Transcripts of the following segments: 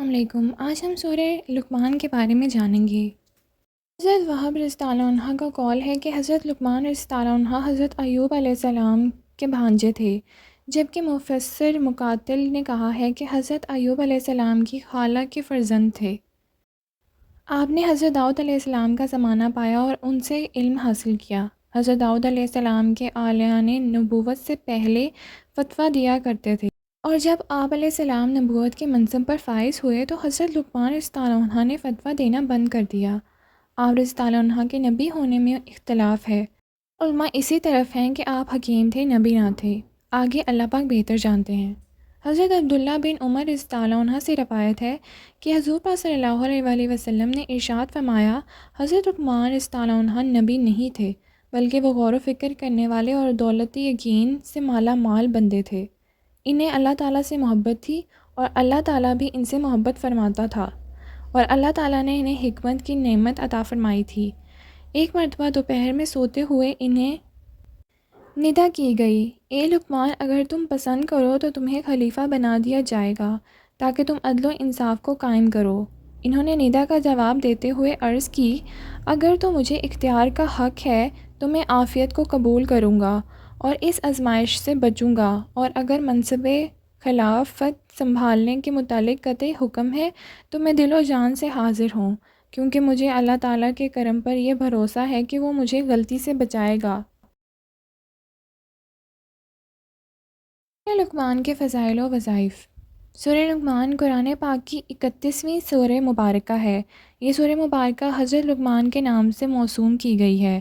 السلام علیکم۔ آج ہم سورہ لقمان کے بارے میں جانیں گے۔ حضرت وہب رضی اللہ عنہ کا قول ہے کہ حضرت لقمان رضی اللہ عنہ حضرت ایوب علیہ السلام کے بھانجے تھے، جبکہ مفسر مقاتل نے کہا ہے کہ حضرت ایوب علیہ السلام کی خالہ کے فرزند تھے۔ آپ نے حضرت داؤد علیہ السلام کا زمانہ پایا اور ان سے علم حاصل کیا۔ حضرت داؤد علیہ السلام کے اعلان نبوت سے پہلے فتویٰ دیا کرتے تھے، اور جب آپ علیہ السلام نبوت کے منصب پر فائز ہوئے تو حضرت لقمان رضی اللہ عنہ نے فتویٰ دینا بند کر دیا۔ آپ رضی اللہ عنہ کے نبی ہونے میں اختلاف ہے۔ علماء اسی طرف ہیں کہ آپ حکیم تھے، نبی نہ تھے۔ آگے اللہ پاک بہتر جانتے ہیں۔ حضرت عبداللہ بن عمر رضی اللہ عنہ سے روایت ہے کہ حضور پاک صلی اللہ علیہ وآلہ وسلم نے ارشاد فرمایا، حضرت لقمان رضی اللہ عنہ نبی نہیں تھے، بلکہ وہ غور و فکر کرنے والے اور دولت یقین سے مالا مال بندے تھے۔ انہیں اللہ تعالیٰ سے محبت تھی اور اللہ تعالیٰ بھی ان سے محبت فرماتا تھا، اور اللہ تعالیٰ نے انہیں حکمت کی نعمت عطا فرمائی تھی۔ ایک مرتبہ دوپہر میں سوتے ہوئے انہیں ندا کی گئی، اے لقمان، اگر تم پسند کرو تو تمہیں خلیفہ بنا دیا جائے گا تاکہ تم عدل و انصاف کو قائم کرو۔ انہوں نے ندا کا جواب دیتے ہوئے عرض کی، اگر تو مجھے اختیار کا حق ہے تو میں عافیت کو قبول کروں گا اور اس آزمائش سے بچوں گا، اور اگر منصب خلافت سنبھالنے کے متعلق قطعی حکم ہے تو میں دل و جان سے حاضر ہوں، کیونکہ مجھے اللہ تعالیٰ کے کرم پر یہ بھروسہ ہے کہ وہ مجھے غلطی سے بچائے گا۔ سورہ لقمان کے فضائل و وظائف۔ سورہ لقمان قرآن پاک کی 31ویں سورہ مبارکہ ہے۔ یہ سورہ مبارکہ حضرت لقمان کے نام سے موسوم کی گئی ہے۔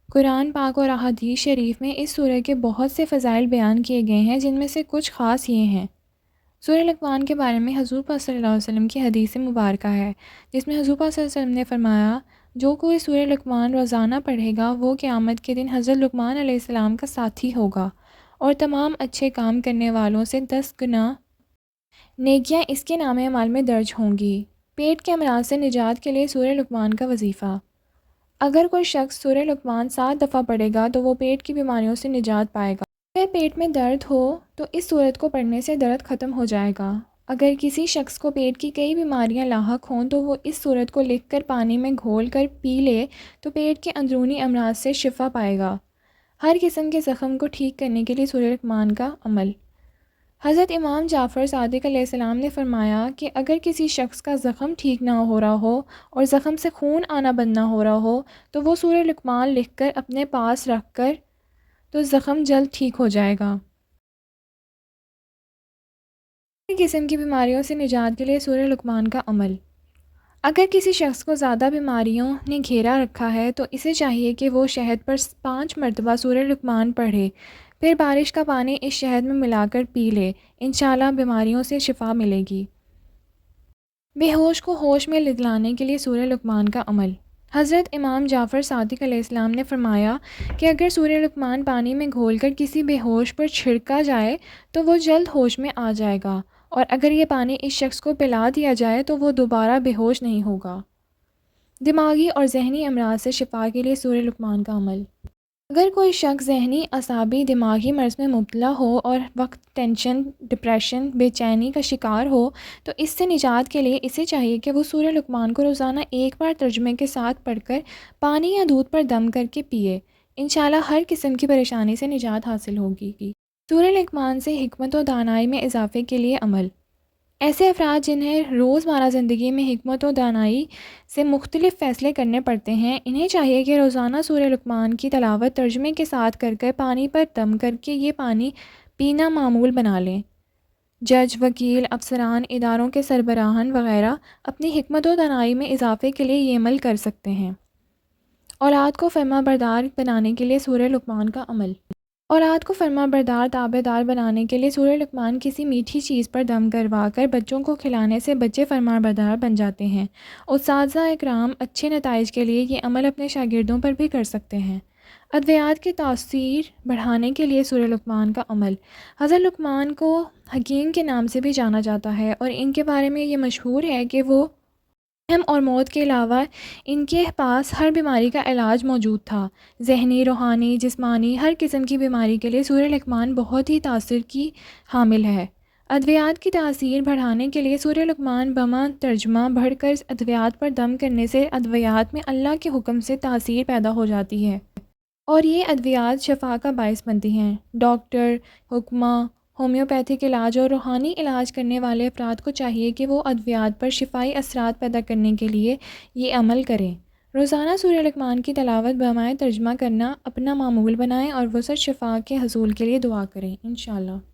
قرآن پاک اور احادیث شریف میں اس سورہ کے بہت سے فضائل بیان کیے گئے ہیں، جن میں سے کچھ خاص یہ ہیں۔ سورہ لقمان کے بارے میں حضور پاک صلی اللہ علیہ وسلم کی حدیث مبارکہ ہے، جس میں حضور پاک صلی اللہ علیہ وسلم نے فرمایا، جو کوئی سورہ لقمان روزانہ پڑھے گا وہ قیامت کے دن حضرت لقمان علیہ السلام کا ساتھی ہوگا، اور تمام اچھے کام کرنے والوں سے 10 گنا نیکیاں اس کے نامہ اعمال میں درج ہوں گی۔ پیٹ کے امراض سے نجات کے لیے سورہ لقمان کا وظیفہ۔ اگر کوئی شخص سورہ لقمان 7 دفعہ پڑھے گا تو وہ پیٹ کی بیماریوں سے نجات پائے گا۔ اگر پیٹ میں درد ہو تو اس سورت کو پڑھنے سے درد ختم ہو جائے گا۔ اگر کسی شخص کو پیٹ کی کئی بیماریاں لاحق ہوں تو وہ اس سورت کو لکھ کر پانی میں گھول کر پی لے تو پیٹ کے اندرونی امراض سے شفا پائے گا۔ ہر قسم کے زخم کو ٹھیک کرنے کے لیے سورہ لقمان کا عمل۔ حضرت امام جعفر صادق علیہ السلام نے فرمایا کہ اگر کسی شخص کا زخم ٹھیک نہ ہو رہا ہو اور زخم سے خون آنا بند نہ ہو رہا ہو تو وہ سورہ لقمان لکھ کر اپنے پاس رکھ کر تو زخم جلد ٹھیک ہو جائے گا۔ ہر قسم کی بیماریوں سے نجات کے لیے سورہ لقمان کا عمل۔ اگر کسی شخص کو زیادہ بیماریوں نے گھیرا رکھا ہے تو اسے چاہیے کہ وہ شہد پر 5 مرتبہ سورہ لقمان پڑھے، پھر بارش کا پانی اس شہد میں ملا کر پی لے، انشاءاللہ بیماریوں سے شفا ملے گی۔ بے ہوش کو ہوش میں دلانے کے لیے سورہ لقمان کا عمل۔ حضرت امام جعفر صادق علیہ السلام نے فرمایا کہ اگر سورہ لقمان پانی میں گھول کر کسی بے ہوش پر چھڑکا جائے تو وہ جلد ہوش میں آ جائے گا، اور اگر یہ پانی اس شخص کو پلا دیا جائے تو وہ دوبارہ بے ہوش نہیں ہوگا۔ دماغی اور ذہنی امراض سے شفا کے لیے سورہ لقمان کا عمل۔ اگر کوئی شخص ذہنی، اعصابی، دماغی مرض میں مبتلا ہو اور وقت ٹینشن، ڈپریشن، بے چینی کا شکار ہو تو اس سے نجات کے لیے اسے چاہیے کہ وہ سورہ لقمان کو روزانہ ایک بار ترجمے کے ساتھ پڑھ کر پانی یا دودھ پر دم کر کے پیے، انشاءاللہ ہر قسم کی پریشانی سے نجات حاصل ہوگی۔ سورہ لقمان سے حکمت و دانائی میں اضافے کے لیے عمل۔ ایسے افراد جنہیں روزمرہ زندگی میں حکمت و دانائی سے مختلف فیصلے کرنے پڑتے ہیں، انہیں چاہیے کہ روزانہ سورہ لقمان کی تلاوت ترجمے کے ساتھ کر کر پانی پر دم کر کے یہ پانی پینا معمول بنا لیں۔ جج، وکیل، افسران، اداروں کے سربراہان وغیرہ اپنی حکمت و دانائی میں اضافے کے لیے یہ عمل کر سکتے ہیں۔ اولاد کو فرما بردار بنانے کے لیے سورہ لقمان کا عمل۔ اولاد کو فرما بردار، تابع دار بنانے کے لیے سورہ لقمان کسی میٹھی چیز پر دم کروا کر بچوں کو کھلانے سے بچے فرما بردار بن جاتے ہیں۔ اساتذہ اکرام اچھے نتائج کے لیے یہ عمل اپنے شاگردوں پر بھی کر سکتے ہیں۔ ادویات کی تاثیر بڑھانے کے لیے سورہ لقمان کا عمل۔ حضرت لقمان کو حکیم کے نام سے بھی جانا جاتا ہے، اور ان کے بارے میں یہ مشہور ہے کہ وہ جہنم اور موت کے علاوہ ان کے پاس ہر بیماری کا علاج موجود تھا۔ ذہنی، روحانی، جسمانی ہر قسم کی بیماری کے لیے سورہ لقمان بہت ہی تاثر کی حامل ہے۔ ادویات کی تاثیر بڑھانے کے لیے سورہ لقمان بما ترجمہ بڑھ کر ادویات پر دم کرنے سے ادویات میں اللہ کے حکم سے تاثیر پیدا ہو جاتی ہے اور یہ ادویات شفا کا باعث بنتی ہیں۔ ڈاکٹر، حکمہ، ہومیوپیتھک علاج اور روحانی علاج کرنے والے افراد کو چاہیے کہ وہ ادویات پر شفائی اثرات پیدا کرنے کے لیے یہ عمل کریں۔ روزانہ سورہ لقمان کی تلاوت بمعنی ترجمہ کرنا اپنا معمول بنائیں اور وسعت شفا کے حصول کے لیے دعا کریں انشاءاللہ۔